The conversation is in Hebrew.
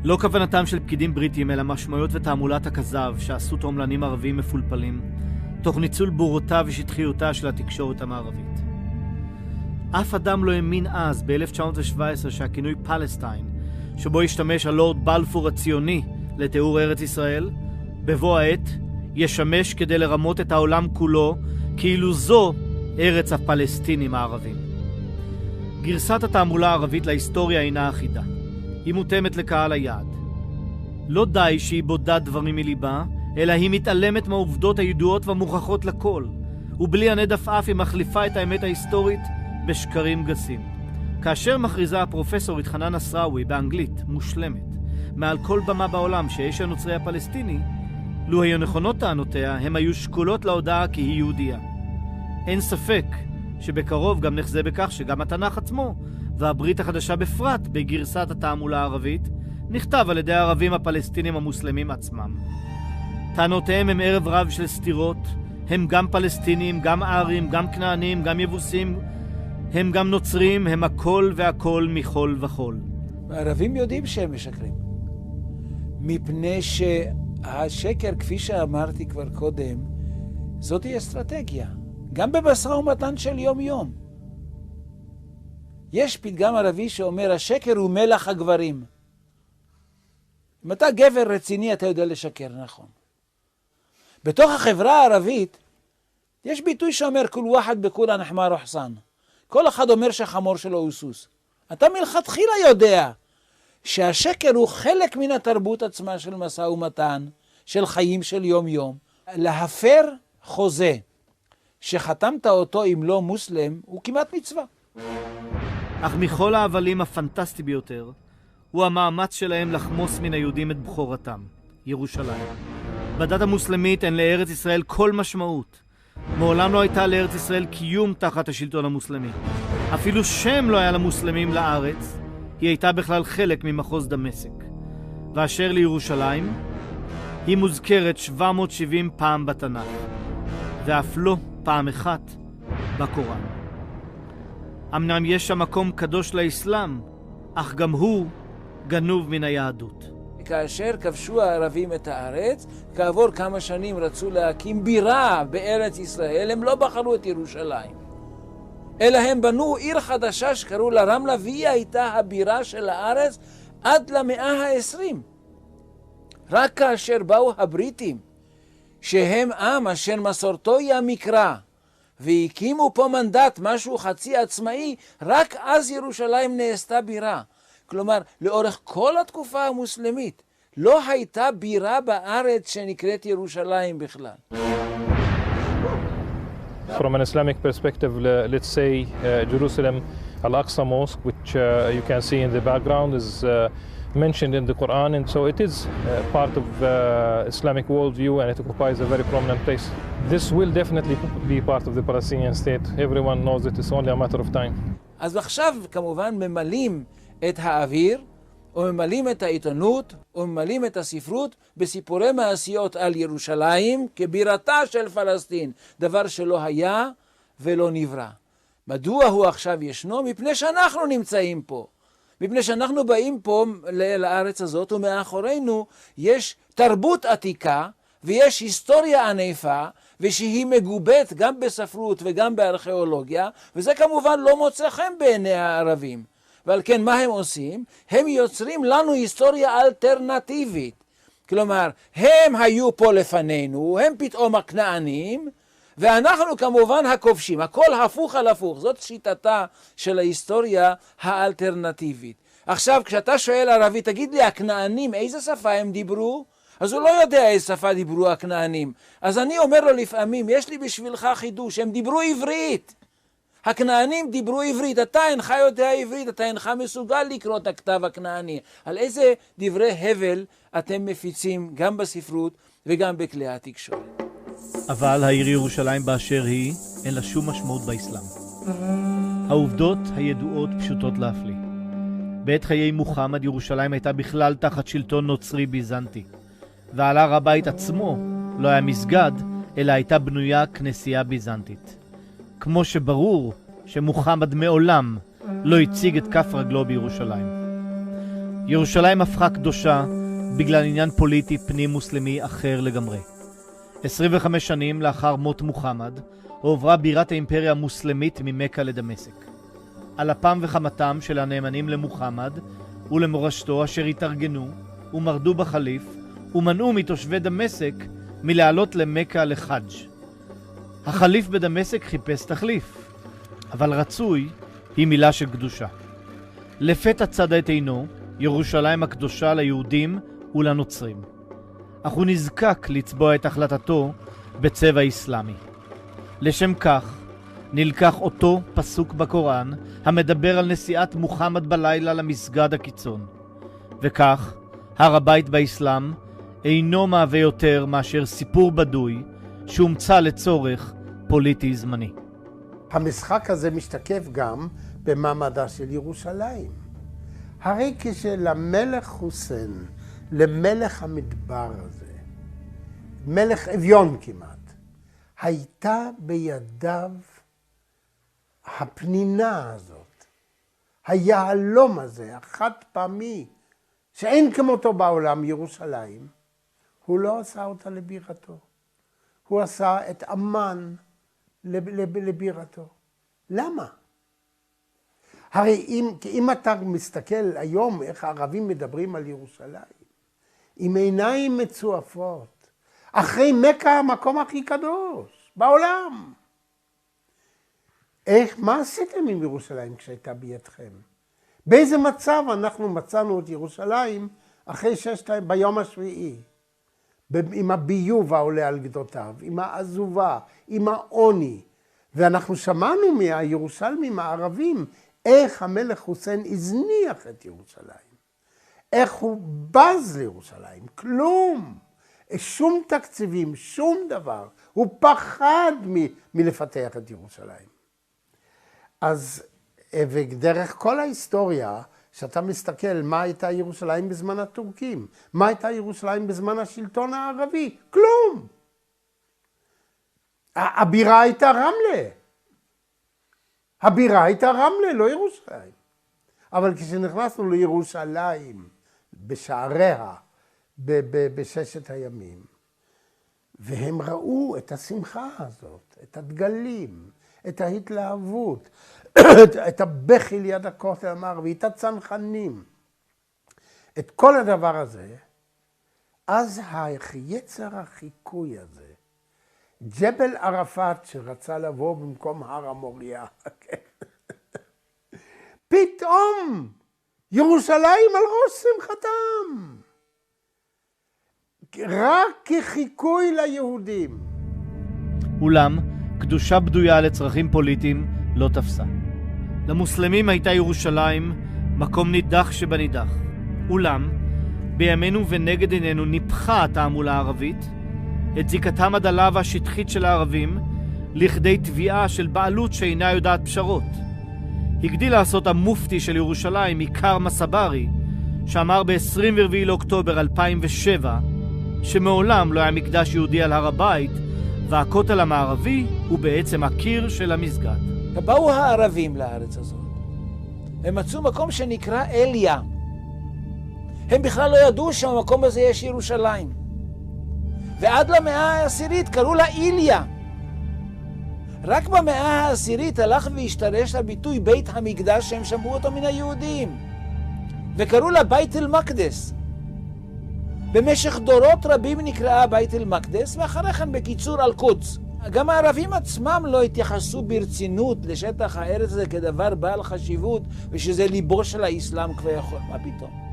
לא כוונתם של פקידים בריטים, אלא משמעויות ותעמולת הכזב שעשו תועמלנים ערבים מפולפלים, תוך ניצול בורותה ושטחיותה של התקשורת המערבית. אף אדם לא האמין אז, ב-1917, שהכינוי פלסטיין, שבו השתמש הלורד בלפור הציוני לתיאור ארץ ישראל, בבוא העת ישמש כדי לרמות את העולם כולו, כאילו זו ארץ הפלסטינים הערבים. גרסת התעמולה הערבית להיסטוריה אינה אחידה. היא מותאמת לקהל היעד. לא די שהיא בודה דברים מליבה, אלא היא מתעלמת מהעובדות הידועות והמוכחות לכל, ובלי הנד עפעף היא מחליפה את האמת ההיסטורית בשקרים גסים. כאשר מכריזה הפרופסורית חנן נסראוי באנגלית מושלמת מעל כל במה בעולם שיש הנוצרי הפלסטיני, לו היו נכונות טענותיה, הם היו שקולות להודעה כי היא יהודיה. אין ספק שבקרוב גם נחזה בכך שגם התנ"ך עצמו, והברית החדשה בפרט בגרסת התעמולה הערבית, נכתב על ידי הערבים הפלסטינים המוסלמים עצמם. טענותיהם הם ערב רב של סתירות, הם גם פלסטינים, גם ערים, גם כנענים, גם יבוסים, הם גם נוצרים, הם הכל והכל מכל וכל. הערבים יודעים שהם משקרים. מפני שהשקר, כפי שאמרתי כבר קודם, זאת היא אסטרטגיה. גם במשא ומתן של יום-יום. יש פתגם ערבי שאומר, השקר הוא מלח הגברים. אם אתה גבר רציני, אתה יודע לשקר, נכון. בתוך החברה הערבית, יש ביטוי שאומר, כל ואחד בכולה נחמה רוחסן. כל אחד אומר שהחמור שלו הוא סוס. אתה מלכתחילה יודע שהשקר הוא חלק מן התרבות עצמה של משא ומתן, של חיים של יום-יום. להפר חוזה שחתמת אותו עם לא מוסלם, הוא כמעט מצווה. אך מכל ההבלים הפנטסטי ביותר, הוא המאמץ שלהם לחמוס מן היהודים את בחורתם, ירושלים. בדת המוסלמית אין לארץ ישראל כל משמעות. מעולם לא הייתה לארץ ישראל קיום תחת השלטון המוסלמי. אפילו שם לא היה למוסלמים לארץ, היא הייתה בכלל חלק ממחוז דמשק. ואשר לירושלים, היא מוזכרת 770 פעם בתנ"ך, ואף לא פעם אחת בקוראן. אמנם יש שם מקום קדוש לאסלאם, אך גם הוא גנוב מן היהדות. כאשר כבשו הערבים את הארץ, כעבור כמה שנים רצו להקים בירה בארץ ישראל, הם לא בחרו את ירושלים. אלא הם בנו עיר חדשה שקראו לה רמלה, והיא הייתה הבירה של הארץ עד למאה ה-20. רק כאשר באו הבריטים, שהם עם אשר מסורתו היא המקרא, והקימו פה מנדט, משהו חצי עצמאי, רק אז ירושלים נעשתה בירה. כלומר, לאורך כל התקופה המוסלמית, לא הייתה בירה בארץ שנקראת ירושלים בכלל. From an Islamic perspective, let's say Jerusalem, Al-Aqsa Mosque, which you can see in the background, is mentioned in the Quran, and so it is part of Islamic worldview, and it occupies a very prominent place. This will definitely be part of the Palestinian state. Everyone knows that it's only a matter of time. אז עכשיו כמובן ממלאים את האוויר, או ממלאים את העיתונות, או ממלאים את הספרות בסיפורי מעשיות על ירושלים כבירתה של פלסטין, דבר שלא היה ולא נברא. מדוע הוא עכשיו ישנו? מפני שאנחנו נמצאים פה. מפני שאנחנו באים פה לארץ הזאת, ומאחורינו יש תרבות עתיקה, ויש היסטוריה ענפה, ושהיא מגובית גם בספרות וגם בארכיאולוגיה, וזה כמובן לא מוצא חן בעיני הערבים. ועל כן מה הם עושים? הם יוצרים לנו היסטוריה אלטרנטיבית. כלומר, הם היו פה לפנינו, הם פתאום הכנענים, ואנחנו כמובן הכובשים. הכל הפוך על הפוך. זאת שיטתה של ההיסטוריה האלטרנטיבית. עכשיו, כשאתה שואל ערבי, תגיד לי, הכנענים, איזה שפה הם דיברו? אז הוא לא יודע איזה שפה דיברו הכנענים. אז אני אומר לו לפעמים, יש לי בשבילך חידוש, הם דיברו עברית. הכנענים דיברו עברית, אתה אינך יודע עברית, אתה אינך מסוגל לקרוא את הכתב הכנעני. על איזה דברי הבל אתם מפיצים גם בספרות וגם בכלי התקשורת. אבל העיר ירושלים באשר היא, אין לה שום משמעות באסלאם. העובדות הידועות פשוטות להפליא. בעת חיי מוחמד ירושלים הייתה בכלל תחת שלטון נוצרי ביזנטי, ועל הר הבית עצמו לא היה מסגד, אלא הייתה בנויה כנסייה ביזנטית. כמו שברור שמוחמד מעולם לא הציג את כף רגלו בירושלים. ירושלים הפכה קדושה בגלל עניין פוליטי פנים מוסלמי אחר לגמרי. 25 שנים לאחר מות מוחמד, הועברה בירת האימפריה המוסלמית ממכה לדמשק. על אפם וחמתם של הנאמנים למוחמד ולמורשתו אשר התארגנו ומרדו בחליף ומנעו מתושבי דמשק מלעלות למכה לחאג'. החליף בדמשק חיפש תחליף, אבל רצוי היא מילה של קדושה. לפתע צד את עינו ירושלים הקדושה ליהודים ולנוצרים, אך הוא נזקק לצבוע את החלטתו בצבע איסלאמי. לשם כך נלקח אותו פסוק בקוראן המדבר על נסיעת מוחמד בלילה למסגד הקיצון, וכך הר הבית באסלאם אינו מהווה יותר מאשר סיפור בדוי שהומצא לצורך פוליטי זמני. המשחק הזה משתקף גם במעמדה של ירושלים. הרי כשלמלך חוסיין, למלך המדבר הזה, מלך אביון כמעט, הייתה בידיו הפנינה הזאת, היהלום הזה, החד פעמי, שאין כמותו בעולם, ירושלים, הוא לא עשה אותה לבירתו. הוא עשה את אמן לבירתו. למה? הרי אם אתה מסתכל היום איך הערבים מדברים על ירושלים, עם עיניים מצועפות, אחרי מכה המקום הכי קדוש בעולם. מה עשיתם עם ירושלים כשהייתה בידכם? באיזה מצב אנחנו מצאנו את ירושלים אחרי ביום השביעי? עם הביוב העולה על גדותיו, עם העזובה, עם העוני. ואנחנו שמענו מהירושלמים הערבים איך המלך חוסיין הזניח את ירושלים. איך הוא בז לירושלים, כלום. שום תקציבים, שום דבר. הוא פחד מלפתח את ירושלים. אז ודרך כל ההיסטוריה, שאתה מסתכל מה הייתה ירושלים בזמן הטורקים, מה הייתה ירושלים בזמן השלטון הערבי, כלום. הבירה הייתה רמלה. הבירה הייתה רמלה, לא ירושלים. אבל כשנכנסנו לירושלים, בשעריה, בששת הימים, והם ראו את השמחה הזאת, את הדגלים, את ההתלהבות, את הבכי ליד הכותל המערבי, את הצנחנים, את כל הדבר הזה, אז היצר החיקוי הזה, ג'בל ערפאת שרצה לבוא במקום הר המוריה, פתאום ירושלים על ראש שמחתם, רק כחיקוי ליהודים. אולם קדושה בדויה לצרכים פוליטיים לא תפסה. למוסלמים הייתה ירושלים מקום נידח שבנידח. אולם בימינו ונגד עינינו ניפחה התעמולה הערבית את זיקתם הדלה והשטחית של הערבים לכדי תביעה של בעלות שאינה יודעת פשרות. הגדיל לעשות המופתי של ירושלים, עיקר מסברי, שאמר ב-24 לאוקטובר 2007 שמעולם לא היה מקדש יהודי על הר הבית, והכותל המערבי הוא בעצם הקיר של המסגד. באו הערבים לארץ הזאת. הם מצאו מקום שנקרא אליה. הם בכלל לא ידעו שבמקום הזה יש ירושלים. ועד למאה העשירית קראו לה איליה. רק במאה העשירית הלך והשתרש הביטוי בית המקדש שהם שמעו אותו מן היהודים. וקראו לה בית אל-מקדס. במשך דורות רבים נקראה בית אל-מקדס, ואחרי כן בקיצור אל-קודס. גם הערבים עצמם לא התייחסו ברצינות לשטח הארץ הזה כדבר בעל חשיבות, ושזה ליבו של האסלאם כביכול. מה פתאום?